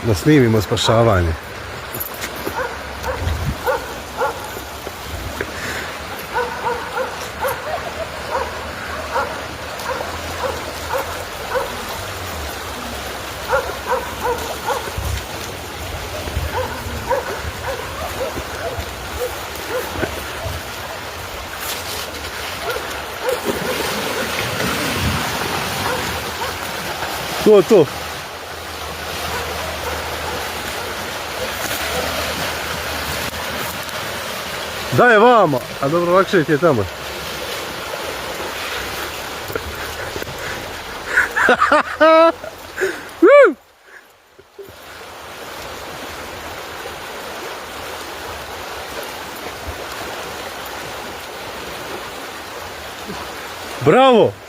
da snimimo spašavanje. To. Daj je vamo, a dobro, lakše ti je tamo. Bravo!